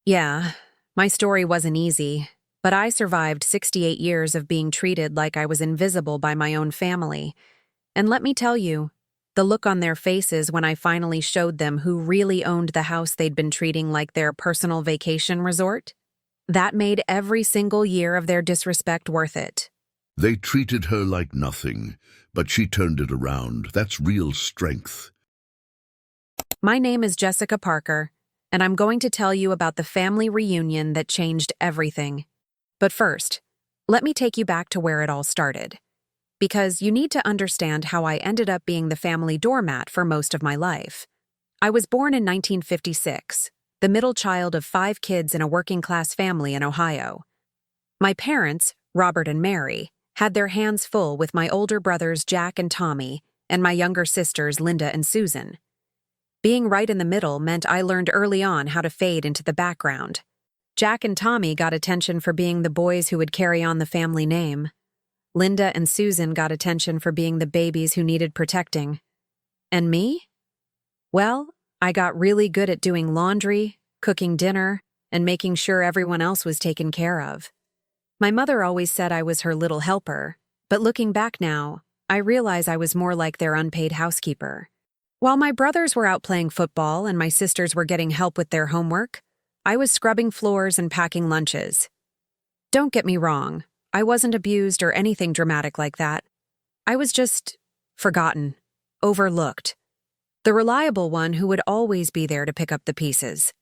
Yeah, my story wasn't easy, but I survived 68 years of being treated like I was invisible by my own family. And let me tell you, the look on their faces when I finally showed them who really owned the house they'd been treating like their personal vacation resort, that made every single year of their disrespect worth it. They treated her like nothing, but she turned it around. That's real strength. My name is Jessica Parker, and I'm going to tell you about the family reunion that changed everything. But first, let me take you back to where it all started, because you need to understand how I ended up being the family doormat for most of my life. I was born in 1956, the middle child of 5 kids in a working-class family in Ohio. My parents, Robert and Mary, had their hands full with my older brothers Jack and Tommy, and my younger sisters Linda and Susan. Being right in the middle meant I learned early on how to fade into the background. Jack and Tommy got attention for being the boys who would carry on the family name. Linda and Susan got attention for being the babies who needed protecting. And me? Well, I got really good at doing laundry, cooking dinner, and making sure everyone else was taken care of. My mother always said I was her little helper, but looking back now, I realize I was more like their unpaid housekeeper. While my brothers were out playing football and my sisters were getting help with their homework, I was scrubbing floors and packing lunches. Don't get me wrong, I wasn't abused or anything dramatic like that. I was just forgotten, overlooked. The reliable one who would always be there to pick up the pieces.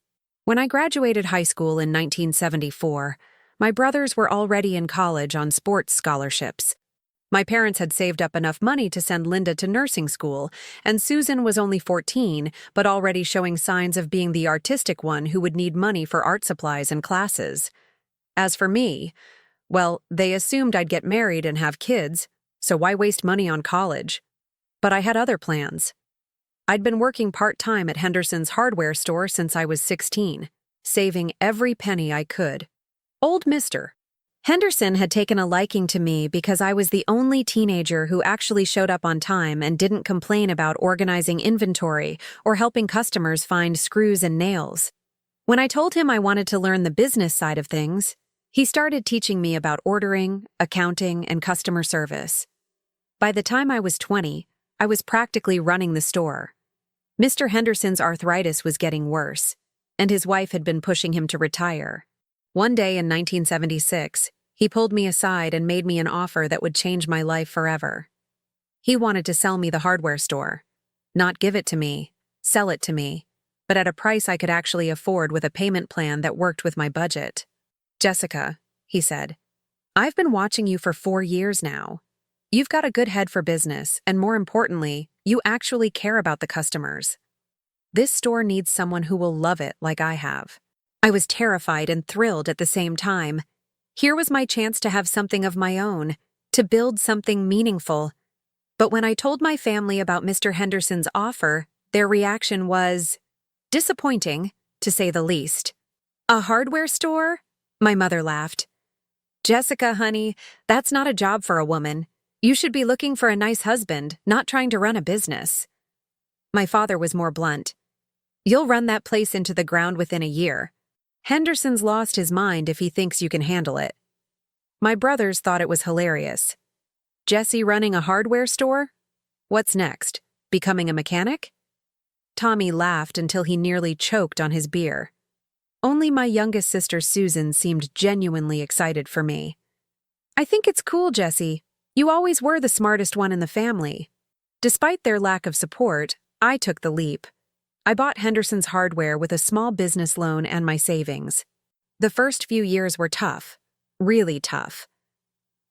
When I graduated high school in 1974, my brothers were already in college on sports scholarships. My parents had saved up enough money to send Linda to nursing school, and Susan was only 14, but already showing signs of being the artistic one who would need money for art supplies and classes. As for me, well, they assumed I'd get married and have kids, so why waste money on college? But I had other plans. I'd been working part-time at Henderson's hardware store since I was 16, saving every penny I could. Old Mr. Henderson had taken a liking to me because I was the only teenager who actually showed up on time and didn't complain about organizing inventory or helping customers find screws and nails. When I told him I wanted to learn the business side of things, he started teaching me about ordering, accounting, and customer service. By the time I was 20, I was practically running the store. Mr. Henderson's arthritis was getting worse, and his wife had been pushing him to retire. One day in 1976, he pulled me aside and made me an offer that would change my life forever. He wanted to sell me the hardware store. Not give it to me, sell it to me, but at a price I could actually afford with a payment plan that worked with my budget. Jessica, he said, I've been watching you for 4 years now. You've got a good head for business, and more importantly, you actually care about the customers. This store needs someone who will love it like I have. I was terrified and thrilled at the same time. Here was my chance to have something of my own, to build something meaningful. But when I told my family about Mr. Henderson's offer, their reaction was disappointing, to say the least. A hardware store? My mother laughed. Jessica, honey, that's not a job for a woman. You should be looking for a nice husband, not trying to run a business. My father was more blunt. You'll run that place into the ground within a year. Henderson's lost his mind if he thinks you can handle it. My brothers thought it was hilarious. Jesse running a hardware store? What's next? Becoming a mechanic? Tommy laughed until he nearly choked on his beer. Only my youngest sister Susan seemed genuinely excited for me. I think it's cool, Jesse. You always were the smartest one in the family. Despite their lack of support, I took the leap. I bought Henderson's hardware with a small business loan and my savings. The first few years were tough, really tough.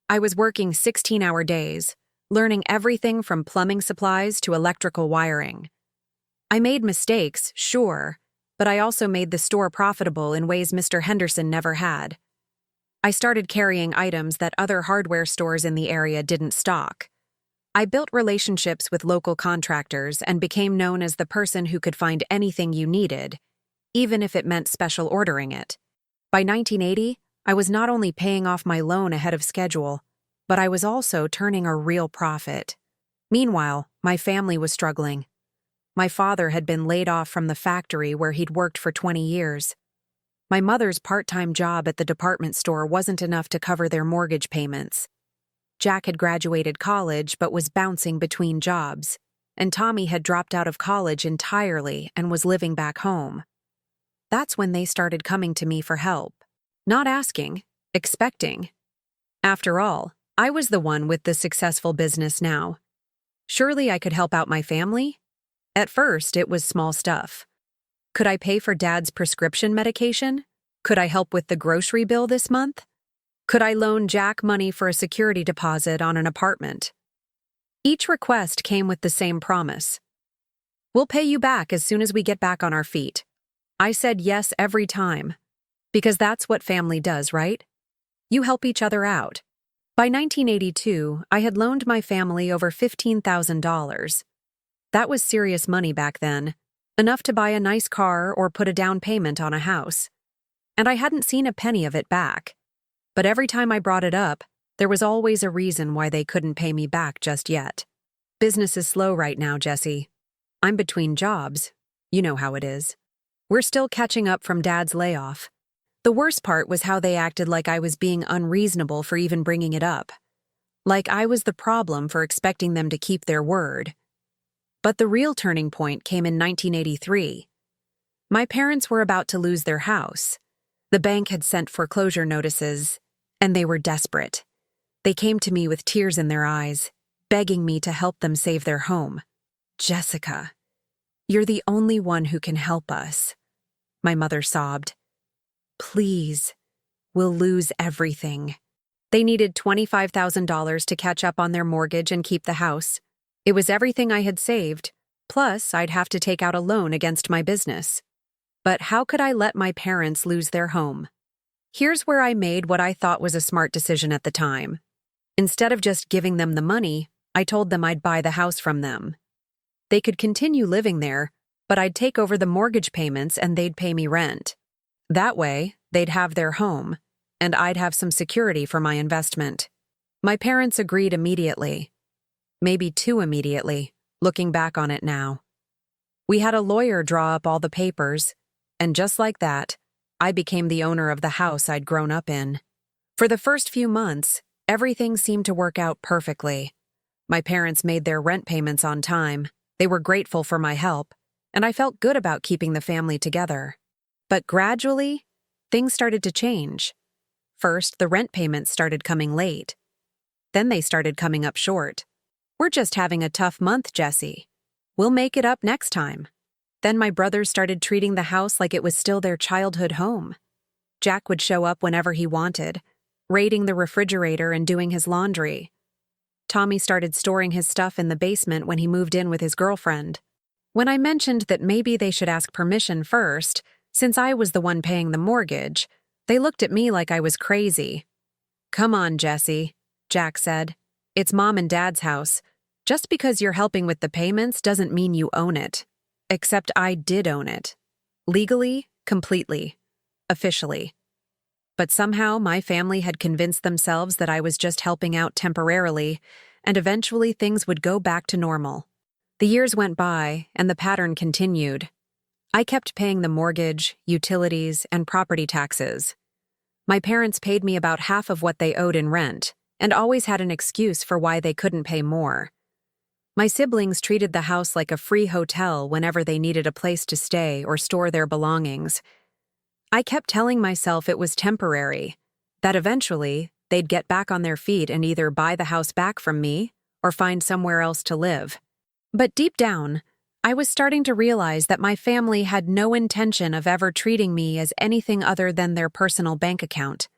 I was working 16-hour days, learning everything from plumbing supplies to electrical wiring. I made mistakes, sure, but I also made the store profitable in ways Mr. Henderson never had. I started carrying items that other hardware stores in the area didn't stock. I built relationships with local contractors and became known as the person who could find anything you needed, even if it meant special ordering it. By 1980, I was not only paying off my loan ahead of schedule, but I was also turning a real profit. Meanwhile, my family was struggling. My father had been laid off from the factory where he'd worked for 20 years. My mother's part-time job at the department store wasn't enough to cover their mortgage payments. Jack had graduated college but was bouncing between jobs, and Tommy had dropped out of college entirely and was living back home. That's when they started coming to me for help. Not asking, expecting. After all, I was the one with the successful business now. Surely I could help out my family? At first, it was small stuff. Could I pay for Dad's prescription medication? Could I help with the grocery bill this month? Could I loan Jack money for a security deposit on an apartment? Each request came with the same promise. We'll pay you back as soon as we get back on our feet. I said yes every time. Because that's what family does, right? You help each other out. By 1982, I had loaned my family over $15,000. That was serious money back then, enough to buy a nice car or put a down payment on a house. And I hadn't seen a penny of it back. But every time I brought it up, there was always a reason why they couldn't pay me back just yet. Business is slow right now, Jesse. I'm between jobs. You know how it is. We're still catching up from Dad's layoff. The worst part was how they acted like I was being unreasonable for even bringing it up. Like I was the problem for expecting them to keep their word. But the real turning point came in 1983. My parents were about to lose their house. The bank had sent foreclosure notices, and they were desperate. They came to me with tears in their eyes, begging me to help them save their home. Jessica, you're the only one who can help us, my mother sobbed. Please, we'll lose everything. They needed $25,000 to catch up on their mortgage and keep the house. It was everything I had saved, plus I'd have to take out a loan against my business. But how could I let my parents lose their home? Here's where I made what I thought was a smart decision at the time. Instead of just giving them the money, I told them I'd buy the house from them. They could continue living there, but I'd take over the mortgage payments and they'd pay me rent. That way, they'd have their home, and I'd have some security for my investment. My parents agreed immediately. Maybe too immediately, looking back on it now. We had a lawyer draw up all the papers, and just like that, I became the owner of the house I'd grown up in. For the first few months, everything seemed to work out perfectly. My parents made their rent payments on time, they were grateful for my help, and I felt good about keeping the family together. But gradually, things started to change. First, the rent payments started coming late. Then they started coming up short. We're just having a tough month, Jesse. We'll make it up next time. Then my brothers started treating the house like it was still their childhood home. Jack would show up whenever he wanted, raiding the refrigerator and doing his laundry. Tommy started storing his stuff in the basement when he moved in with his girlfriend. When I mentioned that maybe they should ask permission first, since I was the one paying the mortgage, they looked at me like I was crazy. Come on, Jesse, Jack said. It's Mom and Dad's house. Just because you're helping with the payments doesn't mean you own it. Except I did own it. Legally, completely. Officially. But somehow my family had convinced themselves that I was just helping out temporarily, and eventually things would go back to normal. The years went by, and the pattern continued. I kept paying the mortgage, utilities, and property taxes. My parents paid me about half of what they owed in rent, and always had an excuse for why they couldn't pay more. My siblings treated the house like a free hotel whenever they needed a place to stay or store their belongings. I kept telling myself it was temporary, that eventually they'd get back on their feet and either buy the house back from me or find somewhere else to live. But deep down, I was starting to realize that my family had no intention of ever treating me as anything other than their personal bank account.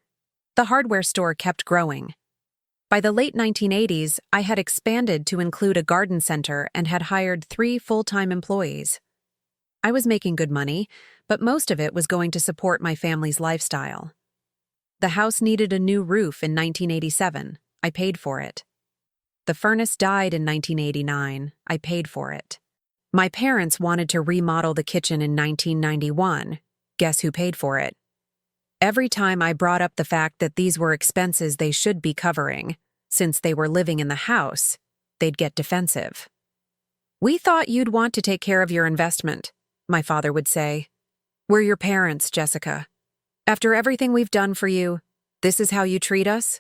The hardware store kept growing. By the late 1980s, I had expanded to include a garden center and had hired 3 full-time employees. I was making good money, but most of it was going to support my family's lifestyle. The house needed a new roof in 1987. I paid for it. The furnace died in 1989. I paid for it. My parents wanted to remodel the kitchen in 1991. Guess who paid for it? Every time I brought up the fact that these were expenses they should be covering, since they were living in the house, they'd get defensive. We thought you'd want to take care of your investment, my father would say. We're your parents, Jessica. After everything we've done for you, this is how you treat us?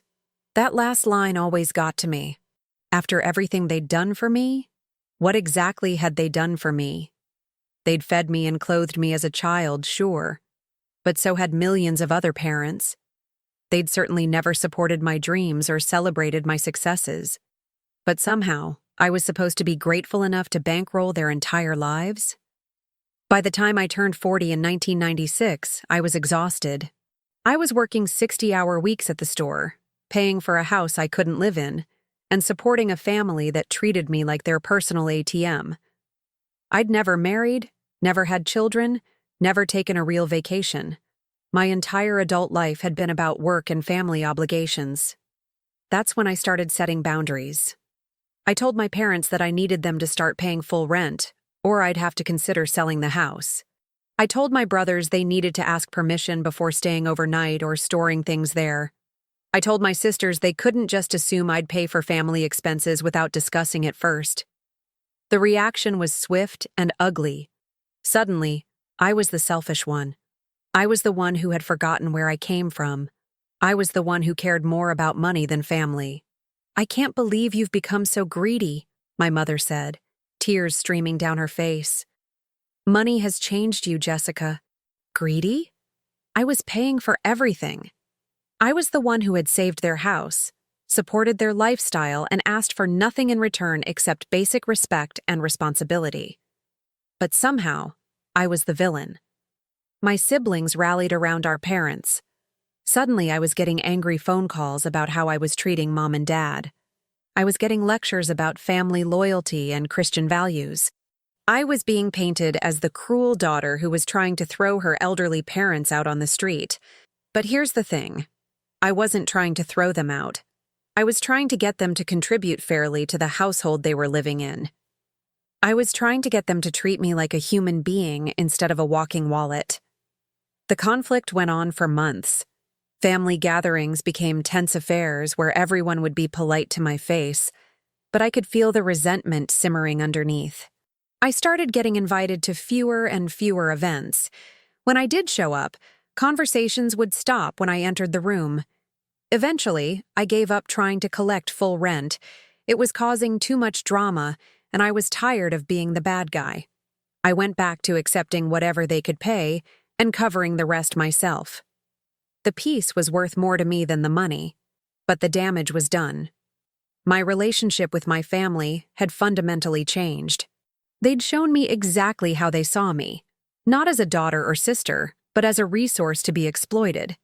That last line always got to me. After everything they'd done for me? What exactly had they done for me? They'd fed me and clothed me as a child, sure, but so had millions of other parents. They'd certainly never supported my dreams or celebrated my successes. But somehow, I was supposed to be grateful enough to bankroll their entire lives? By the time I turned 40 in 1996, I was exhausted. I was working 60-hour weeks at the store, paying for a house I couldn't live in, and supporting a family that treated me like their personal ATM. I'd never married, never had children, never taken a real vacation. My entire adult life had been about work and family obligations. That's when I started setting boundaries. I told my parents that I needed them to start paying full rent, or I'd have to consider selling the house. I told my brothers they needed to ask permission before staying overnight or storing things there. I told my sisters they couldn't just assume I'd pay for family expenses without discussing it first. The reaction was swift and ugly. Suddenly, I was the selfish one. I was the one who had forgotten where I came from. I was the one who cared more about money than family. "I can't believe you've become so greedy," my mother said, tears streaming down her face. "Money has changed you, Jessica." Greedy? I was paying for everything. I was the one who had saved their house, supported their lifestyle, and asked for nothing in return except basic respect and responsibility. But somehow, I was the villain. My siblings rallied around our parents. Suddenly, I was getting angry phone calls about how I was treating Mom and Dad. I was getting lectures about family loyalty and Christian values. I was being painted as the cruel daughter who was trying to throw her elderly parents out on the street. But here's the thing. I wasn't trying to throw them out. I was trying to get them to contribute fairly to the household they were living in. I was trying to get them to treat me like a human being instead of a walking wallet. The conflict went on for months. Family gatherings became tense affairs where everyone would be polite to my face, but I could feel the resentment simmering underneath. I started getting invited to fewer and fewer events. When I did show up, conversations would stop when I entered the room. Eventually, I gave up trying to collect full rent. It was causing too much drama, and I was tired of being the bad guy. I went back to accepting whatever they could pay and covering the rest myself. The peace was worth more to me than the money, but the damage was done. My relationship with my family had fundamentally changed. They'd shown me exactly how they saw me, not as a daughter or sister, but as a resource to be exploited.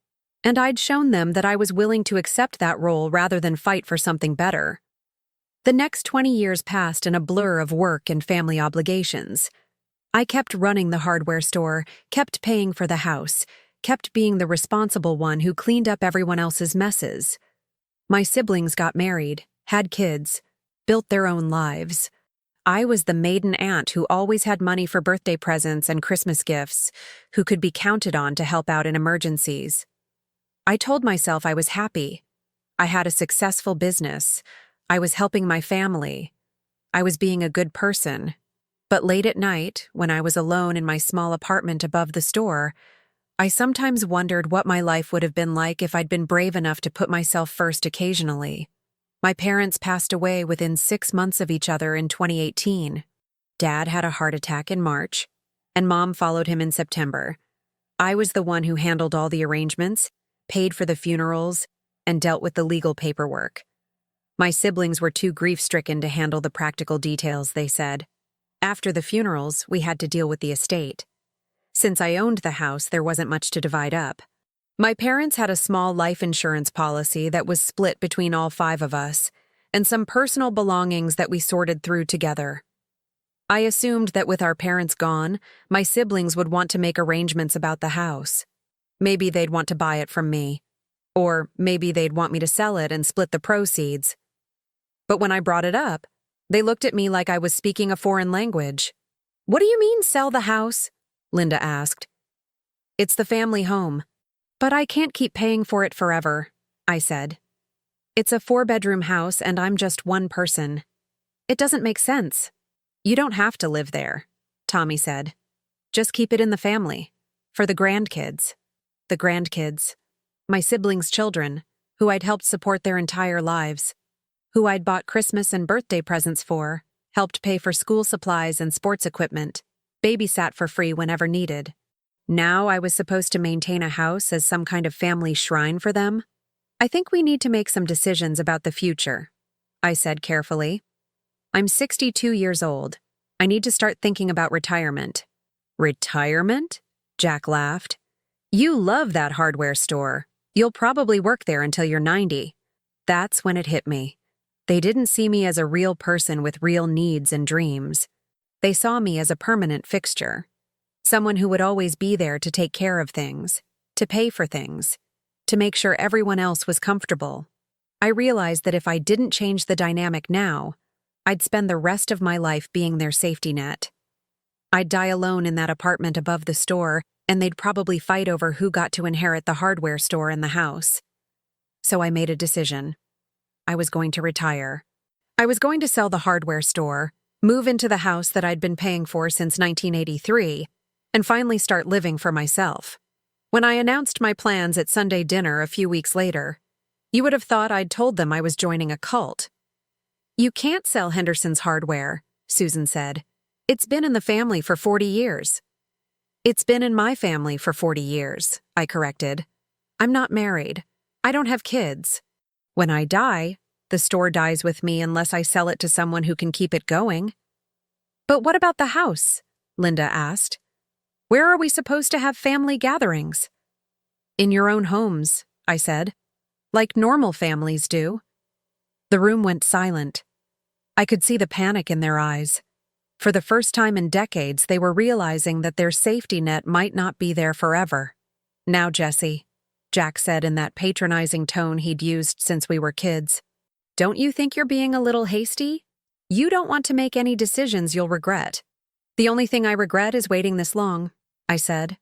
And I'd shown them that I was willing to accept that role rather than fight for something better. The next 20 years passed in a blur of work and family obligations. I kept running the hardware store, kept paying for the house, kept being the responsible one who cleaned up everyone else's messes. My siblings got married, had kids, built their own lives. I was the maiden aunt who always had money for birthday presents and Christmas gifts, who could be counted on to help out in emergencies. I told myself I was happy. I had a successful business. I was helping my family. I was being a good person. But late at night, when I was alone in my small apartment above the store, I sometimes wondered what my life would have been like if I'd been brave enough to put myself first occasionally. My parents passed away within 6 months of each other in 2018. Dad had a heart attack in March, and Mom followed him in September. I was the one who handled all the arrangements, paid for the funerals, and dealt with the legal paperwork. My siblings were too grief-stricken to handle the practical details, they said. After the funerals, we had to deal with the estate. Since I owned the house, there wasn't much to divide up. My parents had a small life insurance policy that was split between all 5 of us, and some personal belongings that we sorted through together. I assumed that with our parents gone, my siblings would want to make arrangements about the house. Maybe they'd want to buy it from me. Or maybe they'd want me to sell it and split the proceeds. But when I brought it up, they looked at me like I was speaking a foreign language. "What do you mean, sell the house?" Linda asked. "It's the family home. But I can't keep paying for it forever," I said. "It's a 4-bedroom house and I'm just one person. It doesn't make sense." "You don't have to live there," Tommy said. "Just keep it in the family. For the grandkids." the grandkids, my siblings' children, who I'd helped support their entire lives, who I'd bought Christmas and birthday presents for, helped pay for school supplies and sports equipment, babysat for free whenever needed. Now I was supposed to maintain a house as some kind of family shrine for them? I think we need to make some decisions about the future, I said carefully. I'm 62 years old. I need to start thinking about retirement. Retirement? Jack laughed. You love that hardware store. You'll probably work there until you're 90. That's when it hit me. They didn't see me as a real person with real needs and dreams. They saw me as a permanent fixture. Someone who would always be there to take care of things, to pay for things, to make sure everyone else was comfortable. I realized that if I didn't change the dynamic now, I'd spend the rest of my life being their safety net. I'd die alone in that apartment above the store, and they'd probably fight over who got to inherit the hardware store and the house. So I made a decision. I was going to retire. I was going to sell the hardware store, move into the house that I'd been paying for since 1983, and finally start living for myself. When I announced my plans at Sunday dinner a few weeks later, you would have thought I'd told them I was joining a cult. You can't sell Henderson's hardware, Susan said. It's been in the family for 40 years. It's been in my family for 40 years, I corrected. I'm not married. I don't have kids. When I die, the store dies with me unless I sell it to someone who can keep it going. But what about the house? Linda asked. Where are we supposed to have family gatherings? In your own homes, I said. Like normal families do. The room went silent. I could see the panic in their eyes. For the first time in decades, they were realizing that their safety net might not be there forever. Now, Jessie, Jack said in that patronizing tone he'd used since we were kids, don't you think you're being a little hasty? You don't want to make any decisions you'll regret. The only thing I regret is waiting this long, I said.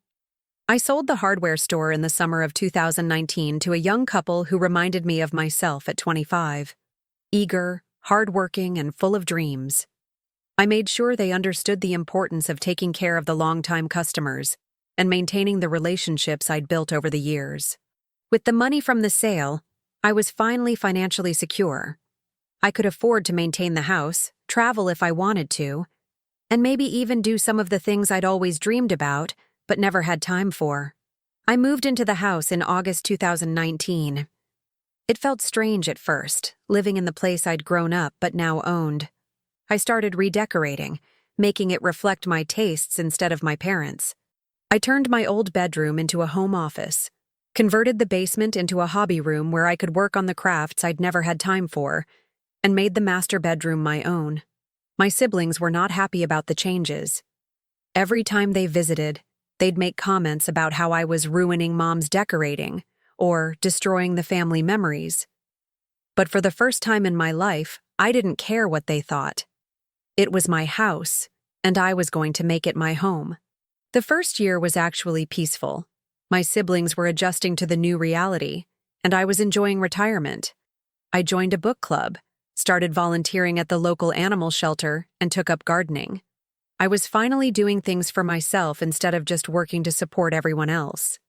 I sold the hardware store in the summer of 2019 to a young couple who reminded me of myself at 25. Eager, hardworking, and full of dreams. I made sure they understood the importance of taking care of the longtime customers and maintaining the relationships I'd built over the years. With the money from the sale, I was finally financially secure. I could afford to maintain the house, travel if I wanted to, and maybe even do some of the things I'd always dreamed about but never had time for. I moved into the house in August 2019. It felt strange at first, living in the place I'd grown up but now owned. I started redecorating, making it reflect my tastes instead of my parents'. I turned my old bedroom into a home office, converted the basement into a hobby room where I could work on the crafts I'd never had time for, and made the master bedroom my own. My siblings were not happy about the changes. Every time they visited, they'd make comments about how I was ruining Mom's decorating or destroying the family memories. But for the first time in my life, I didn't care what they thought. It was my house, and I was going to make it my home. The first year was actually peaceful. My siblings were adjusting to the new reality, and I was enjoying retirement. I joined a book club, started volunteering at the local animal shelter, and took up gardening. I was finally doing things for myself instead of just working to support everyone else.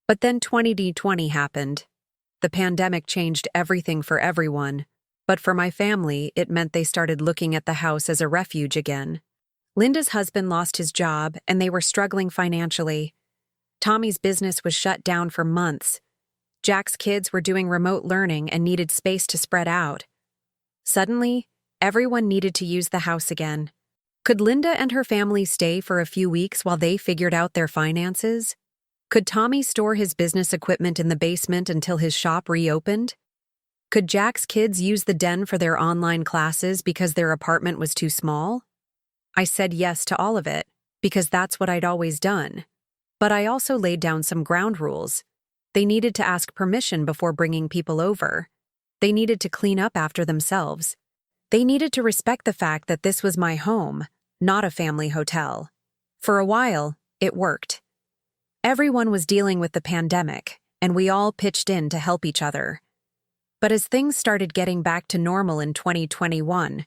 But then 2020 happened. The pandemic changed everything for everyone, but for my family, it meant they started looking at the house as a refuge again. Linda's husband lost his job, and they were struggling financially. Tommy's business was shut down for months. Jack's kids were doing remote learning and needed space to spread out. Suddenly, everyone needed to use the house again. Could Linda and her family stay for a few weeks while they figured out their finances? Could Tommy store his business equipment in the basement until his shop reopened? Could Jack's kids use the den for their online classes because their apartment was too small? I said yes to all of it, because that's what I'd always done. But I also laid down some ground rules. They needed to ask permission before bringing people over. They needed to clean up after themselves. They needed to respect the fact that this was my home, not a family hotel. For a while, it worked. Everyone was dealing with the pandemic, and we all pitched in to help each other. But as things started getting back to normal in 2021,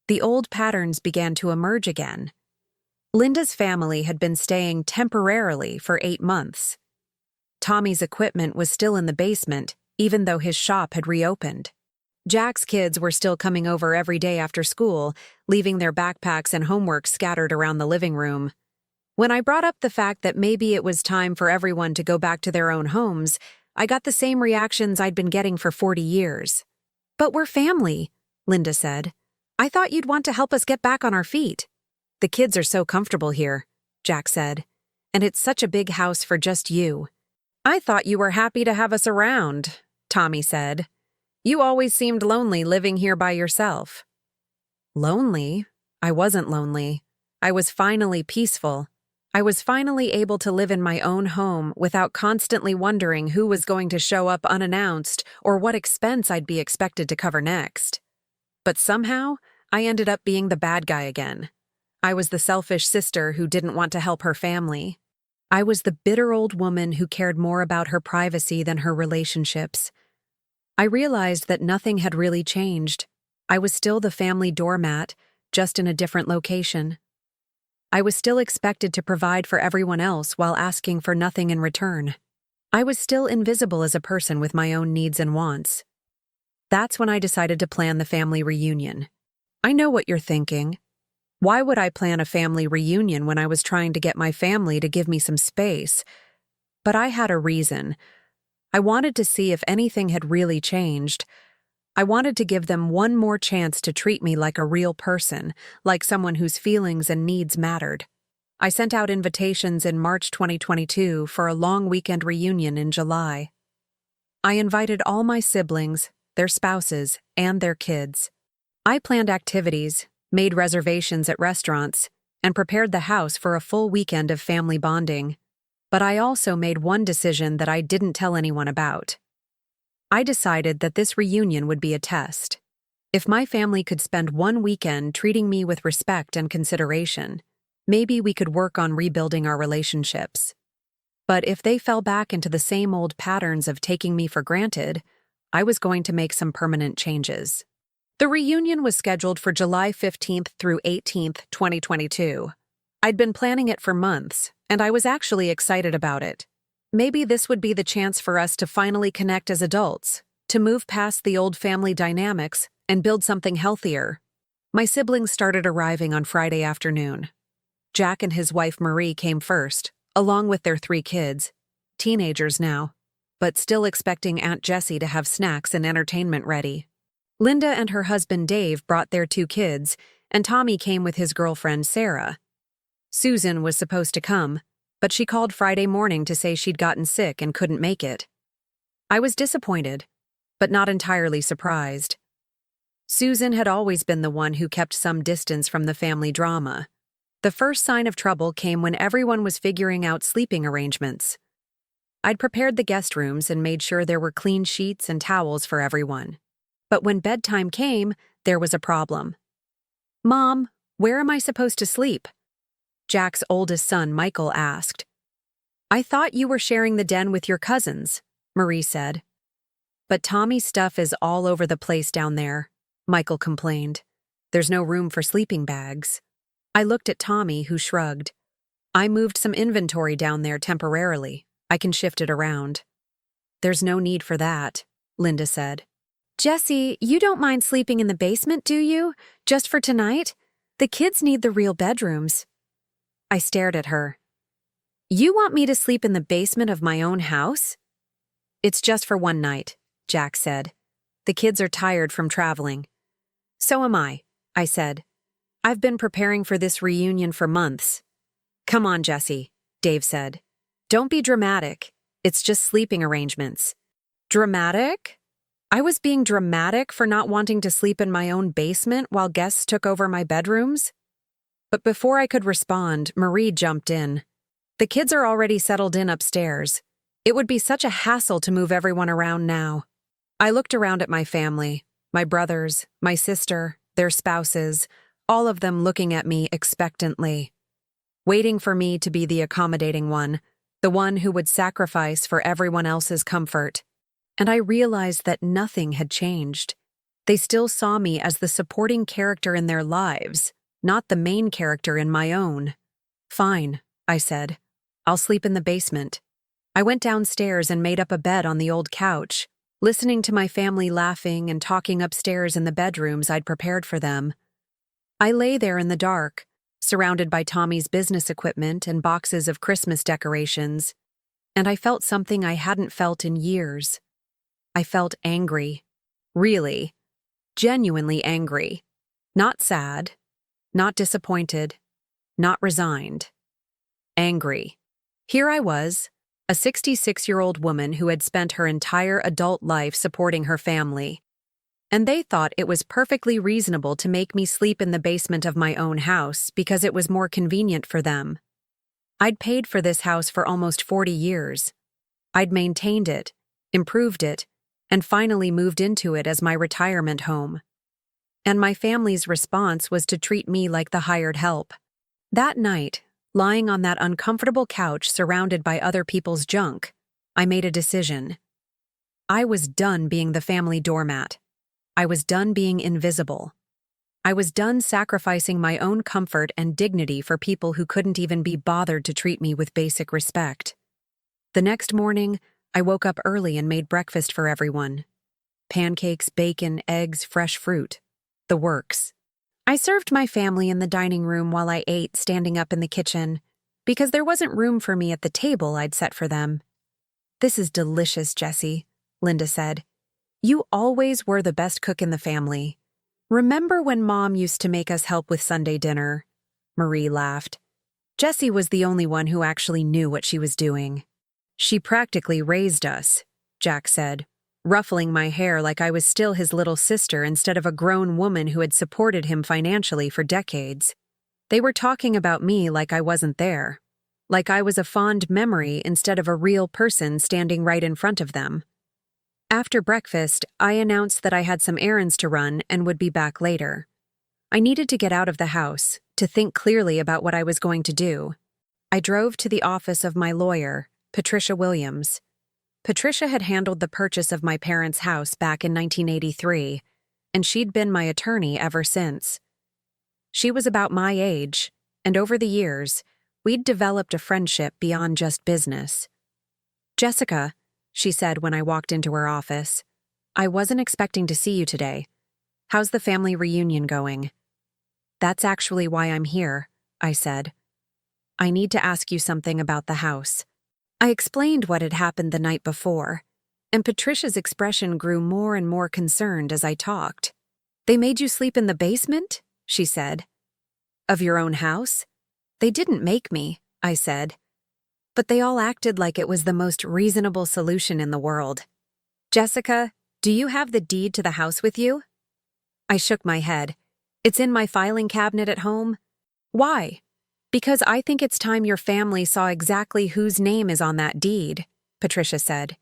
the old patterns began to emerge again. Linda's family had been staying temporarily for 8 months. Tommy's equipment was still in the basement, even though his shop had reopened. Jack's kids were still coming over every day after school, leaving their backpacks and homework scattered around the living room. When I brought up the fact that maybe it was time for everyone to go back to their own homes, I got the same reactions I'd been getting for 40 years. "But we're family," Linda said. "I thought you'd want to help us get back on our feet." "The kids are so comfortable here," Jack said. "And it's such a big house for just you." "I thought you were happy to have us around," Tommy said. "You always seemed lonely living here by yourself." Lonely? I wasn't lonely. I was finally peaceful. I was finally able to live in my own home without constantly wondering who was going to show up unannounced or what expense I'd be expected to cover next. But somehow, I ended up being the bad guy again. I was the selfish sister who didn't want to help her family. I was the bitter old woman who cared more about her privacy than her relationships. I realized that nothing had really changed. I was still the family doormat, just in a different location. I was still expected to provide for everyone else while asking for nothing in return. I was still invisible as a person with my own needs and wants. That's when I decided to plan the family reunion. I know what you're thinking. Why would I plan a family reunion when I was trying to get my family to give me some space? But I had a reason. I wanted to see if anything had really changed. I wanted to give them one more chance to treat me like a real person, like someone whose feelings and needs mattered. I sent out invitations in March 2022 for a long weekend reunion in July. I invited all my siblings, their spouses, and their kids. I planned activities, made reservations at restaurants, and prepared the house for a full weekend of family bonding. But I also made one decision that I didn't tell anyone about. I decided that this reunion would be a test. If my family could spend one weekend treating me with respect and consideration, maybe we could work on rebuilding our relationships. But if they fell back into the same old patterns of taking me for granted, I was going to make some permanent changes. The reunion was scheduled for July 15th through 18th, 2022. I'd been planning it for months, and I was actually excited about it. Maybe this would be the chance for us to finally connect as adults, to move past the old family dynamics and build something healthier. My siblings started arriving on Friday afternoon. Jack and his wife Marie came first, along with their 3 kids, teenagers now, but still expecting Aunt Jessie to have snacks and entertainment ready. Linda and her husband Dave brought their 2 kids, and Tommy came with his girlfriend Sarah. Susan was supposed to come, but she called Friday morning to say she'd gotten sick and couldn't make it. I was disappointed, but not entirely surprised. Susan had always been the one who kept some distance from the family drama. The first sign of trouble came when everyone was figuring out sleeping arrangements. I'd prepared the guest rooms and made sure there were clean sheets and towels for everyone. But when bedtime came, there was a problem. "Mom, where am I supposed to sleep?" Jack's oldest son, Michael, asked. "I thought you were sharing the den with your cousins," Marie said. "But Tommy's stuff is all over the place down there," Michael complained. "There's no room for sleeping bags." I looked at Tommy, who shrugged. "I moved some inventory down there temporarily. I can shift it around." "There's no need for that," Linda said. "Jessie, you don't mind sleeping in the basement, do you? Just for tonight? The kids need the real bedrooms." I stared at her. "You want me to sleep in the basement of my own house?" "It's just for one night," Jack said. "The kids are tired from traveling." "So am I said. "I've been preparing for this reunion for months." "Come on, Jessie," Dave said. "Don't be dramatic. It's just sleeping arrangements." Dramatic? I was being dramatic for not wanting to sleep in my own basement while guests took over my bedrooms? But before I could respond, Marie jumped in. "The kids are already settled in upstairs. It would be such a hassle to move everyone around now." I looked around at my family, my brothers, my sister, their spouses, all of them looking at me expectantly, waiting for me to be the accommodating one, the one who would sacrifice for everyone else's comfort. And I realized that nothing had changed. They still saw me as the supporting character in their lives, not the main character in my own. "Fine," I said. "I'll sleep in the basement." I went downstairs and made up a bed on the old couch, listening to my family laughing and talking upstairs in the bedrooms I'd prepared for them. I lay there in the dark, surrounded by Tommy's business equipment and boxes of Christmas decorations, and I felt something I hadn't felt in years. I felt angry. Really, genuinely angry. Not sad, not disappointed, not resigned. Angry. Here I was, a 66-year-old woman who had spent her entire adult life supporting her family, and they thought it was perfectly reasonable to make me sleep in the basement of my own house because it was more convenient for them. I'd paid for this house for almost 40 years. I'd maintained it, improved it, and finally moved into it as my retirement home. And my family's response was to treat me like the hired help. That night, lying on that uncomfortable couch surrounded by other people's junk, I made a decision. I was done being the family doormat. I was done being invisible. I was done sacrificing my own comfort and dignity for people who couldn't even be bothered to treat me with basic respect. The next morning, I woke up early and made breakfast for everyone. Pancakes, bacon, eggs, fresh fruit. The works. I served my family in the dining room while I ate standing up in the kitchen, because there wasn't room for me at the table I'd set for them. "This is delicious, Jessie," Linda said. "You always were the best cook in the family. Remember when Mom used to make us help with Sunday dinner?" Marie laughed. Jessie was the only one who actually knew what she was doing. "She practically raised us," Jack said, ruffling my hair like I was still his little sister instead of a grown woman who had supported him financially for decades. They were talking about me like I wasn't there, like I was a fond memory instead of a real person standing right in front of them. After breakfast, I announced that I had some errands to run and would be back later. I needed to get out of the house, to think clearly about what I was going to do. I drove to the office of my lawyer, Patricia Williams. Patricia had handled the purchase of my parents' house back in 1983, and she'd been my attorney ever since. She was about my age, and over the years, we'd developed a friendship beyond just business. "Jessica," she said when I walked into her office, "I wasn't expecting to see you today. How's the family reunion going?" "That's actually why I'm here," I said. "I need to ask you something about the house." I explained what had happened the night before, and Patricia's expression grew more and more concerned as I talked. "They made you sleep in the basement?" she said. "Of your own house?" "They didn't make me," I said. "But they all acted like it was the most reasonable solution in the world." "Jessica, do you have the deed to the house with you?" I shook my head. "It's in my filing cabinet at home." "Why?" "Because I think it's time your family saw exactly whose name is on that deed," Patricia said.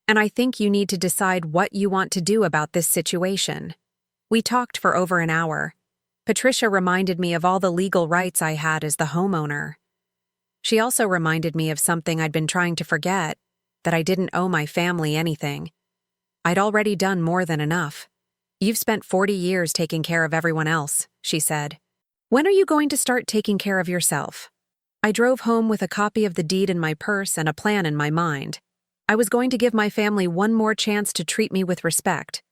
"And I think you need to decide what you want to do about this situation." We talked for over an hour. Patricia reminded me of all the legal rights I had as the homeowner. She also reminded me of something I'd been trying to forget, that I didn't owe my family anything. I'd already done more than enough. "You've spent 40 years taking care of everyone else," she said. "When are you going to start taking care of yourself?" I drove home with a copy of the deed in my purse and a plan in my mind. I was going to give my family one more chance to treat me with respect.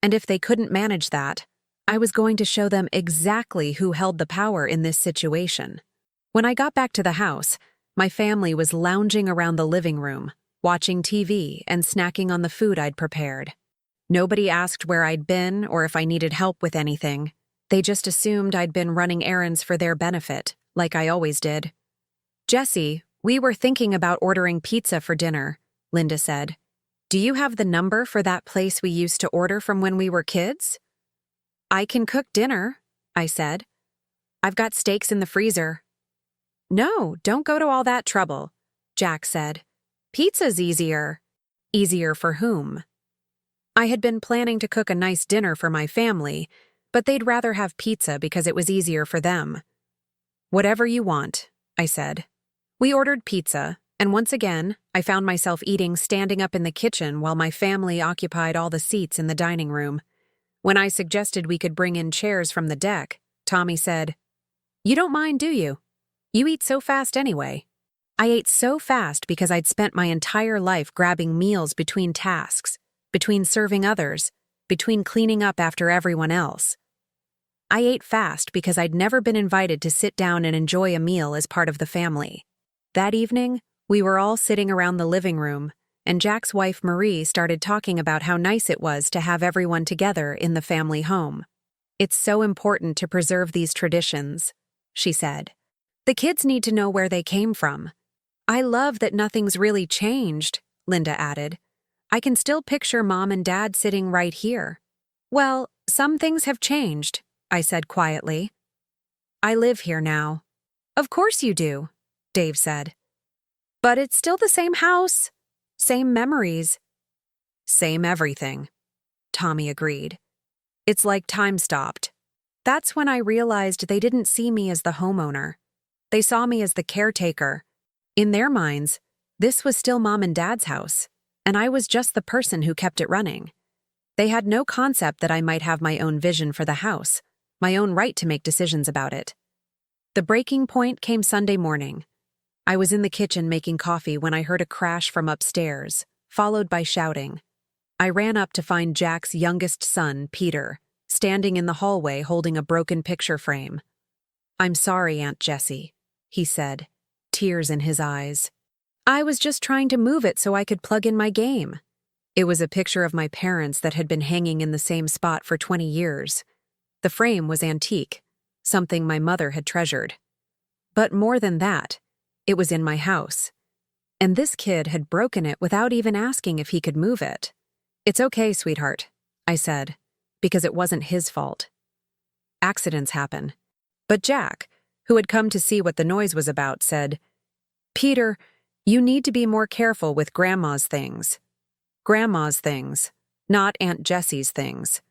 And if they couldn't manage that, I was going to show them exactly who held the power in this situation. When I got back to the house, my family was lounging around the living room, watching TV and snacking on the food I'd prepared. Nobody asked where I'd been or if I needed help with anything. They just assumed I'd been running errands for their benefit, like I always did. "Jessie, we were thinking about ordering pizza for dinner," Linda said. "Do you have the number for that place we used to order from when we were kids?" "I can cook dinner," I said. "I've got steaks in the freezer." "No, don't go to all that trouble," Jack said. "Pizza's easier." Easier for whom? I had been planning to cook a nice dinner for my family, but they'd rather have pizza because it was easier for them. "Whatever you want," I said. We ordered pizza, and once again, I found myself eating standing up in the kitchen while my family occupied all the seats in the dining room. When I suggested we could bring in chairs from the deck, Tommy said, "You don't mind, do you? You eat so fast anyway." I ate so fast because I'd spent my entire life grabbing meals between tasks, between serving others, between cleaning up after everyone else. I ate fast because I'd never been invited to sit down and enjoy a meal as part of the family. That evening, we were all sitting around the living room, and Jack's wife Marie started talking about how nice it was to have everyone together in the family home. "It's so important to preserve these traditions," she said. "The kids need to know where they came from." "I love that nothing's really changed," Linda added. "I can still picture Mom and Dad sitting right here." "Well, some things have changed," I said quietly. "I live here now." "Of course you do," Dave said. "But it's still the same house, same memories." "Same everything," Tommy agreed. "It's like time stopped." That's when I realized they didn't see me as the homeowner. They saw me as the caretaker. In their minds, this was still Mom and Dad's house, and I was just the person who kept it running. They had no concept that I might have my own vision for the house, my own right to make decisions about it. The breaking point came Sunday morning. I was in the kitchen making coffee when I heard a crash from upstairs, followed by shouting. I ran up to find Jack's youngest son, Peter, standing in the hallway holding a broken picture frame. "I'm sorry, Aunt Jessie," he said, tears in his eyes. "I was just trying to move it so I could plug in my game." It was a picture of my parents that had been hanging in the same spot for 20 years. The frame was antique, something my mother had treasured. But more than that, it was in my house. And this kid had broken it without even asking if he could move it. "It's okay, sweetheart," I said, because it wasn't his fault. Accidents happen. But Jack, who had come to see what the noise was about, said, "Peter, you need to be more careful with Grandma's things." Grandma's things, not Aunt Jessie's things.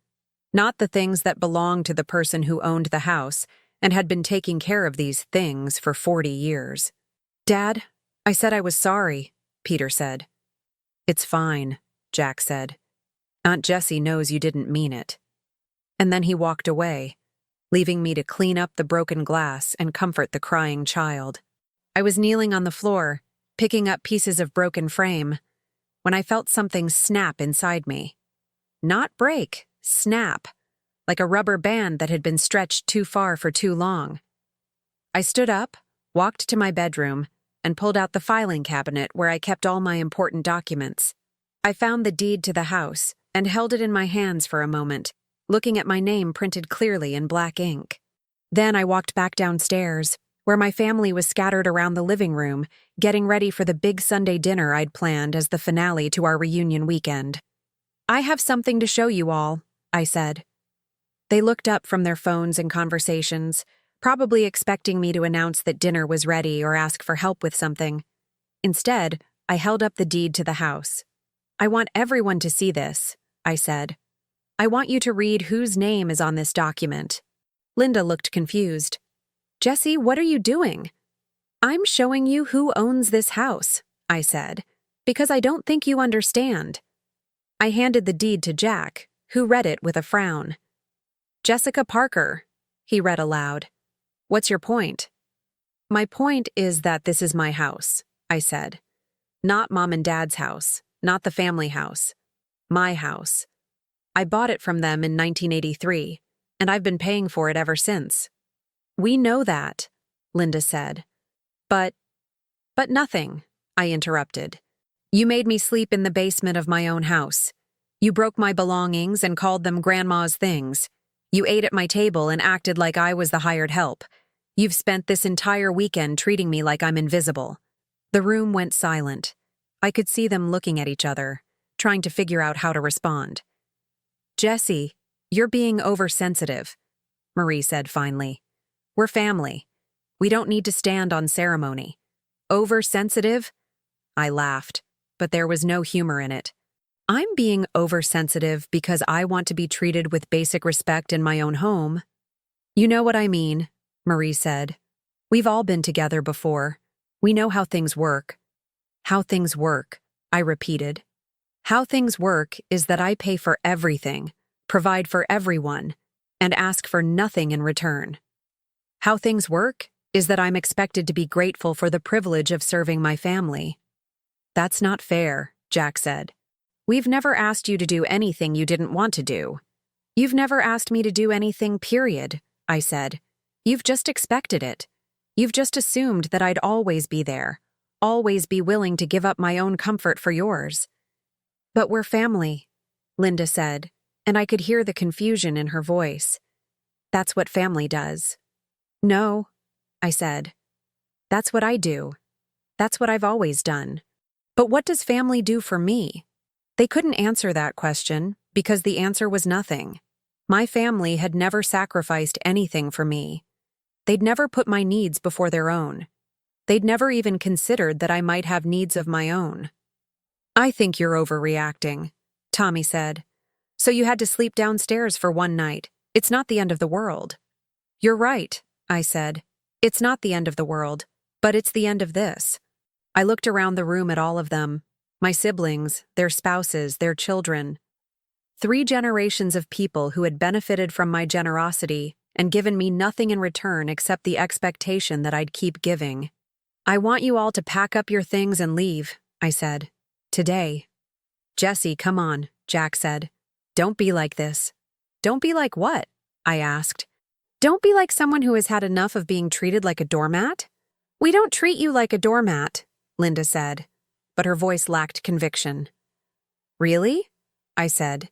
Not the things that belonged to the person who owned the house and had been taking care of these things for 40 years. "Dad, I said I was sorry," Peter said. "It's fine," Jack said. "Aunt Jessie knows you didn't mean it." And then he walked away, leaving me to clean up the broken glass and comfort the crying child. I was kneeling on the floor, picking up pieces of broken frame, when I felt something snap inside me. Not break, snap, like a rubber band that had been stretched too far for too long. I stood up, walked to my bedroom, and pulled out the filing cabinet where I kept all my important documents. I found the deed to the house and held it in my hands for a moment, looking at my name printed clearly in black ink. Then I walked back downstairs, where my family was scattered around the living room, getting ready for the big Sunday dinner I'd planned as the finale to our reunion weekend. "I have something to show you all," I said. They looked up from their phones and conversations, probably expecting me to announce that dinner was ready or ask for help with something. Instead, I held up the deed to the house. "I want everyone to see this," I said. "I want you to read whose name is on this document." Linda looked confused. "Jessie, what are you doing?" "I'm showing you who owns this house," I said, "because I don't think you understand." I handed the deed to Jack, who read it with a frown. "Jessica Parker," he read aloud. "What's your point?" "My point is that this is my house," I said. "Not Mom and Dad's house, not the family house. My house. I bought it from them in 1983, and I've been paying for it ever since." "We know that," Linda said. But nothing," I interrupted. "You made me sleep in the basement of my own house. You broke my belongings and called them Grandma's things. You ate at my table and acted like I was the hired help. You've spent this entire weekend treating me like I'm invisible." The room went silent. I could see them looking at each other, trying to figure out how to respond. "Jessie, you're being oversensitive," Marie said finally. "We're family. We don't need to stand on ceremony." "Oversensitive?" I laughed, but there was no humor in it. "I'm being oversensitive because I want to be treated with basic respect in my own home." "You know what I mean," Marie said. "We've all been together before. We know how things work." "How things work," I repeated. "How things work is that I pay for everything, provide for everyone, and ask for nothing in return." "How things work is that I'm expected to be grateful for the privilege of serving my family. That's not fair, Jack said. We've never asked you to do anything you didn't want to do. You've never asked me to do anything, period, I said. You've just expected it. You've just assumed that I'd always be there, always be willing to give up my own comfort for yours. But we're family, Linda said, and I could hear the confusion in her voice. That's what family does. No, I said. That's what I do. That's what I've always done. But what does family do for me? They couldn't answer that question because the answer was nothing. My family had never sacrificed anything for me. They'd never put my needs before their own. They'd never even considered that I might have needs of my own. I think you're overreacting, Tommy said. So you had to sleep downstairs for one night. It's not the end of the world. You're right, I said. It's not the end of the world, but it's the end of this. I looked around the room at all of them, my siblings, their spouses, their children. 3 generations of people who had benefited from my generosity and given me nothing in return except the expectation that I'd keep giving. I want you all to pack up your things and leave, I said. Today. Jesse, come on, Jack said. Don't be like this. Don't be like what? I asked. Don't be like someone who has had enough of being treated like a doormat. We don't treat you like a doormat, Linda said, but her voice lacked conviction. Really? I said.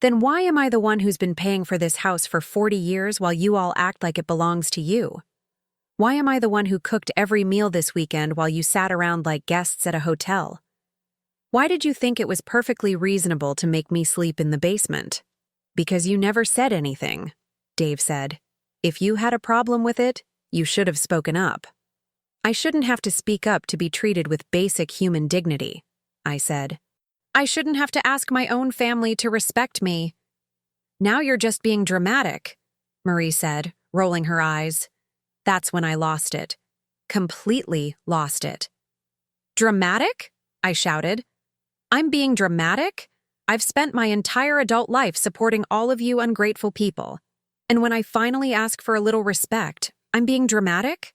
Then why am I the one who's been paying for this house for 40 years while you all act like it belongs to you? Why am I the one who cooked every meal this weekend while you sat around like guests at a hotel? Why did you think it was perfectly reasonable to make me sleep in the basement? Because you never said anything, Dave said. If you had a problem with it, you should have spoken up. I shouldn't have to speak up to be treated with basic human dignity, I said. I shouldn't have to ask my own family to respect me. Now you're just being dramatic, Marie said, rolling her eyes. That's when I lost it. Completely lost it. Dramatic? I shouted. I'm being dramatic? I've spent my entire adult life supporting all of you ungrateful people. And when I finally ask for a little respect, I'm being dramatic?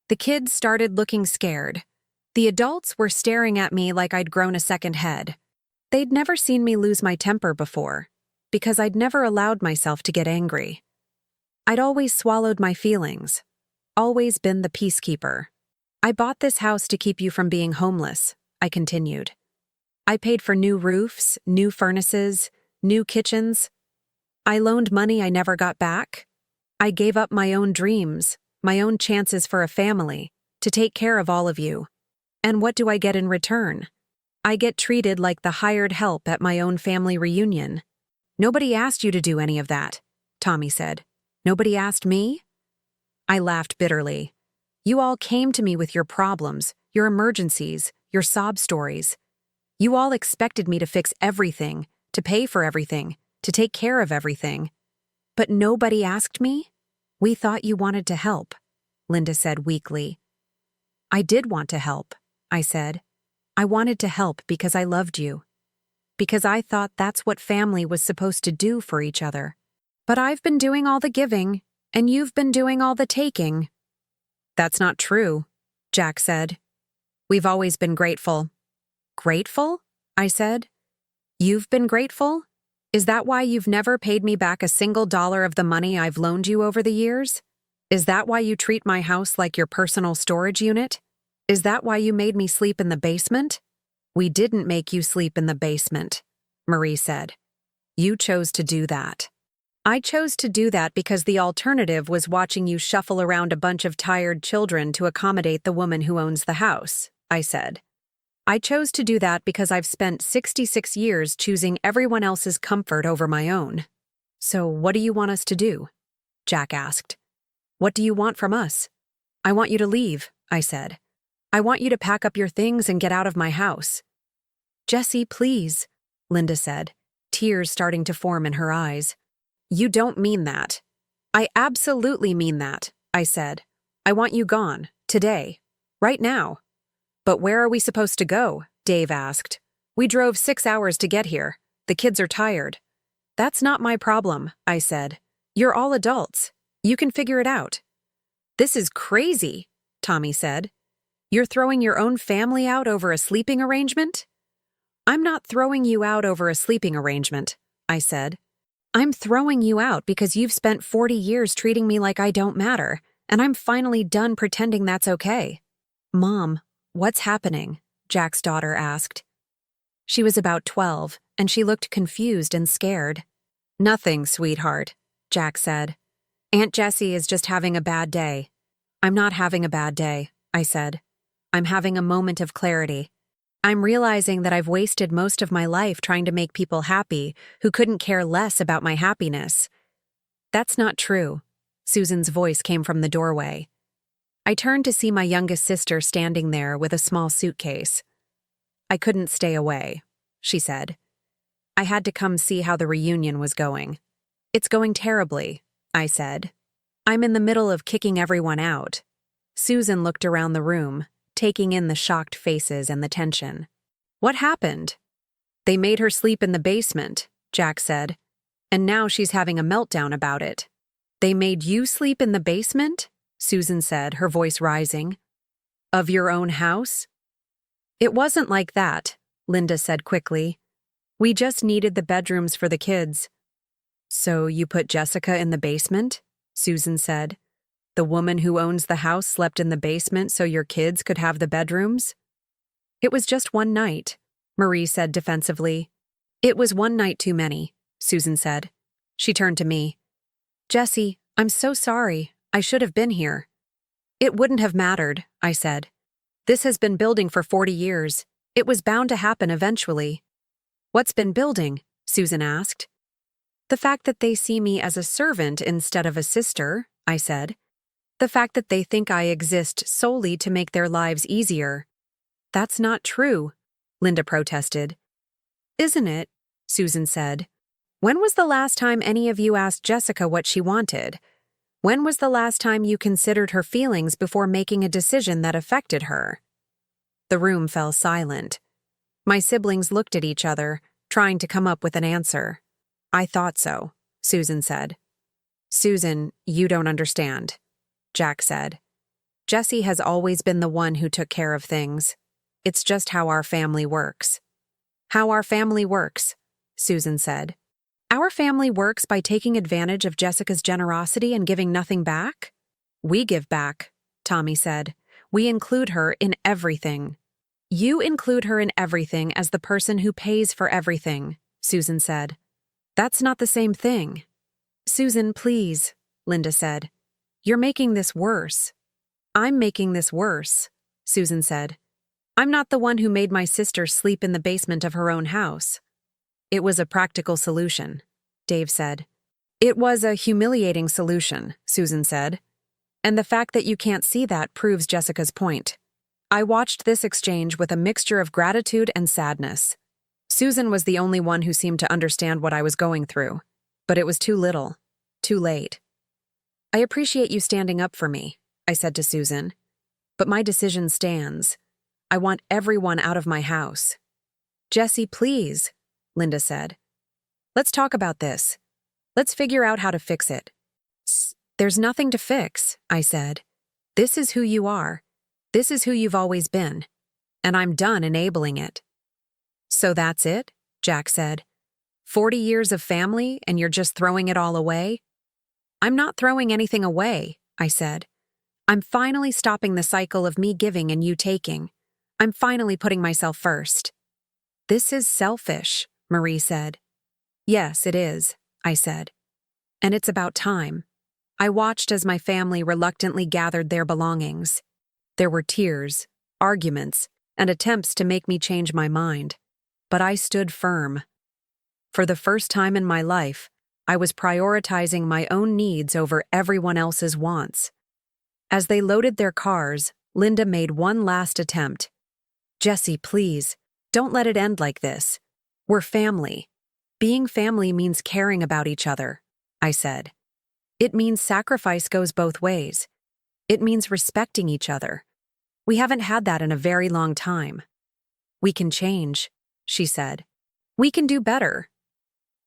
The kids started looking scared. The adults were staring at me like I'd grown a second head. They'd never seen me lose my temper before, because I'd never allowed myself to get angry. I'd always swallowed my feelings, always been the peacekeeper. I bought this house to keep you from being homeless, I continued. I paid for new roofs, new furnaces, new kitchens. I loaned money I never got back. I gave up my own dreams, my own chances for a family, to take care of all of you. And what do I get in return? I get treated like the hired help at my own family reunion. Nobody asked you to do any of that, Tommy said. Nobody asked me? I laughed bitterly. You all came to me with your problems, your emergencies, your sob stories. You all expected me to fix everything, to pay for everything, to take care of everything. But nobody asked me? We thought you wanted to help, Linda said weakly. I did want to help, I said. I wanted to help because I loved you. Because I thought that's what family was supposed to do for each other. But I've been doing all the giving, and you've been doing all the taking. That's not true, Jack said. We've always been grateful. Grateful? I said. You've been grateful? Is that why you've never paid me back a single dollar of the money I've loaned you over the years? Is that why you treat my house like your personal storage unit? Is that why you made me sleep in the basement? We didn't make you sleep in the basement, Marie said. You chose to do that. I chose to do that because the alternative was watching you shuffle around a bunch of tired children to accommodate the woman who owns the house, I said. I chose to do that because I've spent 66 years choosing everyone else's comfort over my own. So what do you want us to do? Jack asked. What do you want from us? I want you to leave, I said. I want you to pack up your things and get out of my house. Jesse, please, Linda said, tears starting to form in her eyes. You don't mean that. I absolutely mean that, I said. I want you gone, today, right now. But where are we supposed to go? Dave asked. We drove 6 hours to get here. The kids are tired. That's not my problem, I said. You're all adults. You can figure it out. "This is crazy," Tommy said. "You're throwing your own family out over a sleeping arrangement?" "I'm not throwing you out over a sleeping arrangement," I said. "I'm throwing you out because you've spent 40 years treating me like I don't matter, and I'm finally done pretending that's okay." "Mom, what's happening?" Jack's daughter asked. She was about 12, and she looked confused and scared. "Nothing, sweetheart," Jack said. "Aunt Jessie is just having a bad day." "I'm not having a bad day," I said. "I'm having a moment of clarity. I'm realizing that I've wasted most of my life trying to make people happy who couldn't care less about my happiness." "That's not true." Susan's voice came from the doorway. I turned to see my youngest sister standing there with a small suitcase. "I couldn't stay away," she said. "I had to come see how the reunion was going." "It's going terribly," I said. "I'm in the middle of kicking everyone out." Susan looked around the room, taking in the shocked faces and the tension. "What happened?" "They made her sleep in the basement," Jack said, "and now she's having a meltdown about it." "They made you sleep in the basement?" Susan said, her voice rising. "Of your own house?" "It wasn't like that," Linda said quickly. "We just needed the bedrooms for the kids." "So you put Jessica in the basement?" Susan said. "The woman who owns the house slept in the basement so your kids could have the bedrooms?" "It was just one night," Marie said defensively. "It was one night too many," Susan said. She turned to me. "Jessie, I'm so sorry. I should have been here." "It wouldn't have mattered," I said. "This has been building for 40 years. It was bound to happen eventually." "What's been building?" Susan asked. "The fact that they see me as a servant instead of a sister," I said. "The fact that they think I exist solely to make their lives easier." "That's not true," Linda protested. "Isn't it?" Susan said. "When was the last time any of you asked Jessica what she wanted? When was the last time you considered her feelings before making a decision that affected her?" The room fell silent. My siblings looked at each other, trying to come up with an answer. "I thought so," Susan said. "Susan, you don't understand," Jack said. "Jessie has always been the one who took care of things. It's just how our family works." "How our family works," Susan said. "Our family works by taking advantage of Jessica's generosity and giving nothing back?" "We give back," Tommy said. "We include her in everything." "You include her in everything as the person who pays for everything," Susan said. "That's not the same thing." "Susan, please," Linda said. "You're making this worse." "I'm making this worse," Susan said. "I'm not the one who made my sister sleep in the basement of her own house." "It was a practical solution," Dave said. "It was a humiliating solution," Susan said. "And the fact that you can't see that proves Jessica's point." I watched this exchange with a mixture of gratitude and sadness. Susan was the only one who seemed to understand what I was going through, but it was too little, too late. "I appreciate you standing up for me," I said to Susan. "But my decision stands. I want everyone out of my house." "Jessie, please," Linda said. "Let's talk about this. Let's figure out how to fix it." "There's nothing to fix," I said. "This is who you are. This is who you've always been. And I'm done enabling it." "So that's it?" Jack said. 40 years of family and you're just throwing it all away?" "I'm not throwing anything away," I said. "I'm finally stopping the cycle of me giving and you taking. I'm finally putting myself first." "This is selfish," Marie said. "Yes, it is," I said. "And it's about time." I watched as my family reluctantly gathered their belongings. There were tears, arguments, and attempts to make me change my mind. But I stood firm. For the first time in my life, I was prioritizing my own needs over everyone else's wants. As they loaded their cars, Linda made one last attempt. "Jessie, please, don't let it end like this. We're family. Being family means caring about each other," I said. "It means sacrifice goes both ways. It means respecting each other. We haven't had that in a very long time." "We can change," she said. "We can do better."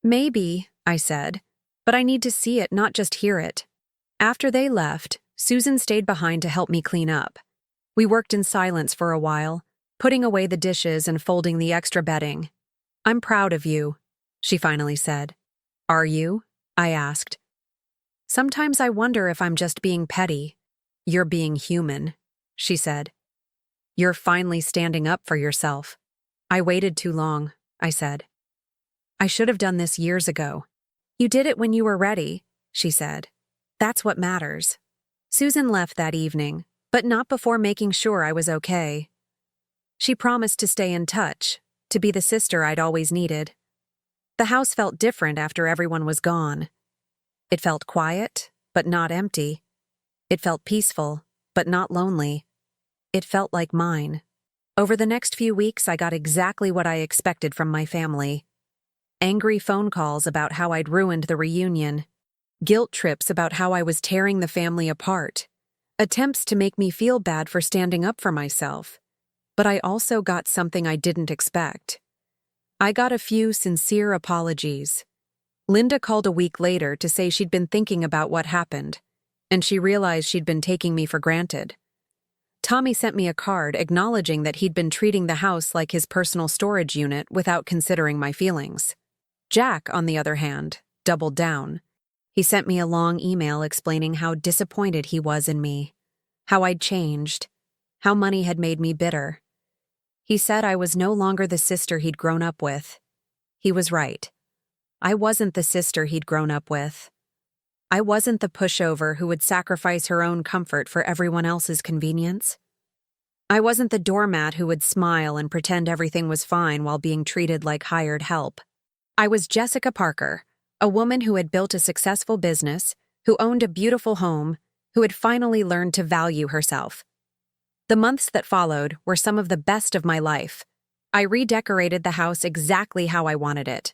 "Maybe," I said, "but I need to see it, not just hear it." After they left, Susan stayed behind to help me clean up. We worked in silence for a while, putting away the dishes and folding the extra bedding. "I'm proud of you," she finally said. "Are you?" I asked. "Sometimes I wonder if I'm just being petty." "You're being human," she said. "You're finally standing up for yourself." "I waited too long," I said. "I should have done this years ago." "You did it when you were ready," she said. "That's what matters." Susan left that evening, but not before making sure I was okay. She promised to stay in touch, to be the sister I'd always needed. The house felt different after everyone was gone. It felt quiet, but not empty. It felt peaceful, but not lonely. It felt like mine. Over the next few weeks, I got exactly what I expected from my family. Angry phone calls about how I'd ruined the reunion. Guilt trips about how I was tearing the family apart. Attempts to make me feel bad for standing up for myself. But I also got something I didn't expect. I got a few sincere apologies. Linda called a week later to say she'd been thinking about what happened, and she realized she'd been taking me for granted. Tommy sent me a card acknowledging that he'd been treating the house like his personal storage unit without considering my feelings. Jack, on the other hand, doubled down. He sent me a long email explaining how disappointed he was in me, how I'd changed, how money had made me bitter. He said I was no longer the sister he'd grown up with. He was right. I wasn't the sister he'd grown up with. I wasn't the pushover who would sacrifice her own comfort for everyone else's convenience. I wasn't the doormat who would smile and pretend everything was fine while being treated like hired help. I was Jessica Parker, a woman who had built a successful business, who owned a beautiful home, who had finally learned to value herself. The months that followed were some of the best of my life. I redecorated the house exactly how I wanted it.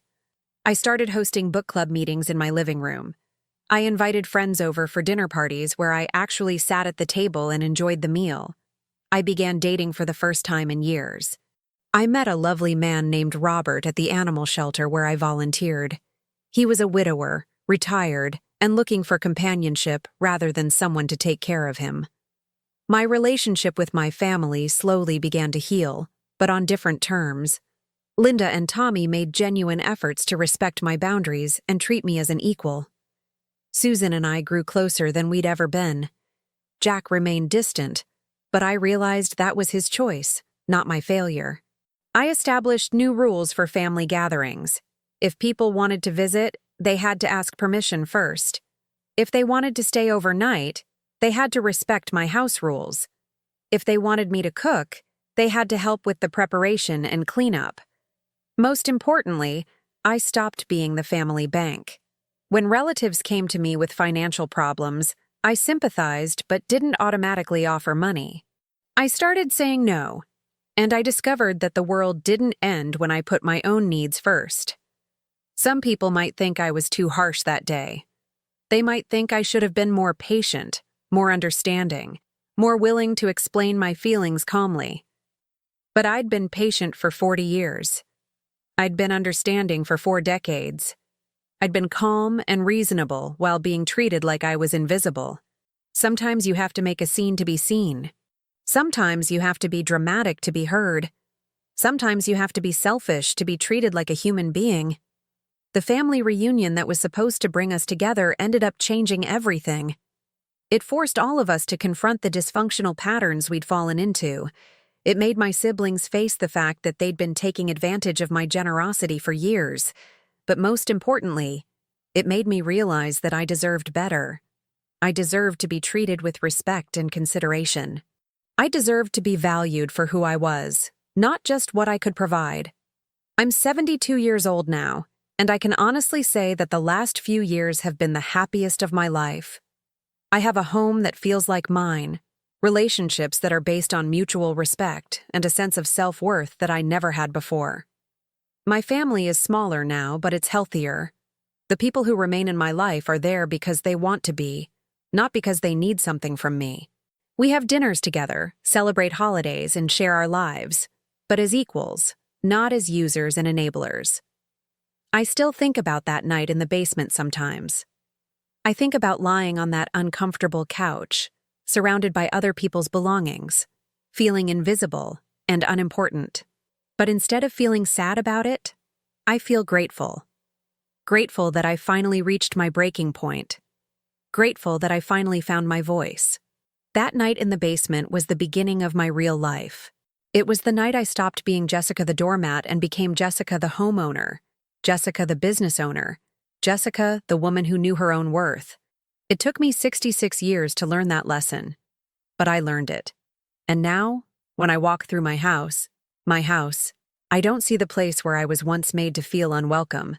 I started hosting book club meetings in my living room. I invited friends over for dinner parties where I actually sat at the table and enjoyed the meal. I began dating for the first time in years. I met a lovely man named Robert at the animal shelter where I volunteered. He was a widower, retired, and looking for companionship rather than someone to take care of him. My relationship with my family slowly began to heal, but on different terms. Linda and Tommy made genuine efforts to respect my boundaries and treat me as an equal. Susan and I grew closer than we'd ever been. Jack remained distant, but I realized that was his choice, not my failure. I established new rules for family gatherings. If people wanted to visit, they had to ask permission first. If they wanted to stay overnight, they had to respect my house rules. If they wanted me to cook, they had to help with the preparation and cleanup. Most importantly, I stopped being the family bank. When relatives came to me with financial problems, I sympathized but didn't automatically offer money. I started saying no, and I discovered that the world didn't end when I put my own needs first. Some people might think I was too harsh that day. They might think I should have been more patient, more understanding, more willing to explain my feelings calmly. But I'd been patient for 40 years. I'd been understanding for 4 decades. I'd been calm and reasonable while being treated like I was invisible. Sometimes you have to make a scene to be seen. Sometimes you have to be dramatic to be heard. Sometimes you have to be selfish to be treated like a human being. The family reunion that was supposed to bring us together ended up changing everything. It forced all of us to confront the dysfunctional patterns we'd fallen into. It made my siblings face the fact that they'd been taking advantage of my generosity for years. But most importantly, it made me realize that I deserved better. I deserved to be treated with respect and consideration. I deserved to be valued for who I was, not just what I could provide. I'm 72 years old now, and I can honestly say that the last few years have been the happiest of my life. I have a home that feels like mine, relationships that are based on mutual respect, and a sense of self-worth that I never had before. My family is smaller now, but it's healthier. The people who remain in my life are there because they want to be, not because they need something from me. We have dinners together, celebrate holidays, and share our lives, but as equals, not as users and enablers. I still think about that night in the basement sometimes. I think about lying on that uncomfortable couch, surrounded by other people's belongings, feeling invisible and unimportant. But instead of feeling sad about it, I feel grateful. Grateful that I finally reached my breaking point. Grateful that I finally found my voice. That night in the basement was the beginning of my real life. It was the night I stopped being Jessica the doormat and became Jessica the homeowner, Jessica the business owner, Jessica the woman who knew her own worth. It took me 66 years to learn that lesson, but I learned it. And now, when I walk through my house, I don't see the place where I was once made to feel unwelcome.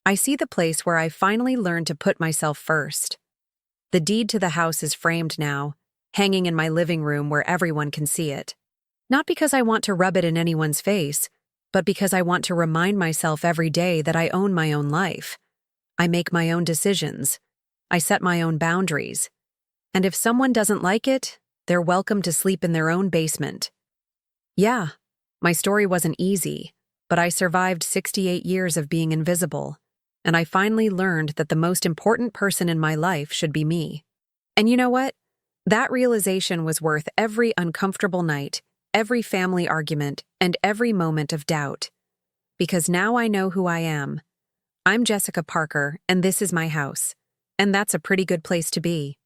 I see the place where I finally learned to put myself first. The deed to the house is framed now, hanging in my living room where everyone can see it. Not because I want to rub it in anyone's face, but because I want to remind myself every day that I own my own life. I make my own decisions. I set my own boundaries. And if someone doesn't like it, they're welcome to sleep in their own basement. Yeah, my story wasn't easy, but I survived 68 years of being invisible, and I finally learned that the most important person in my life should be me. And you know what? That realization was worth every uncomfortable night, every family argument, and every moment of doubt. Because now I know who I am. I'm Jessica Parker, and this is my house. And that's a pretty good place to be.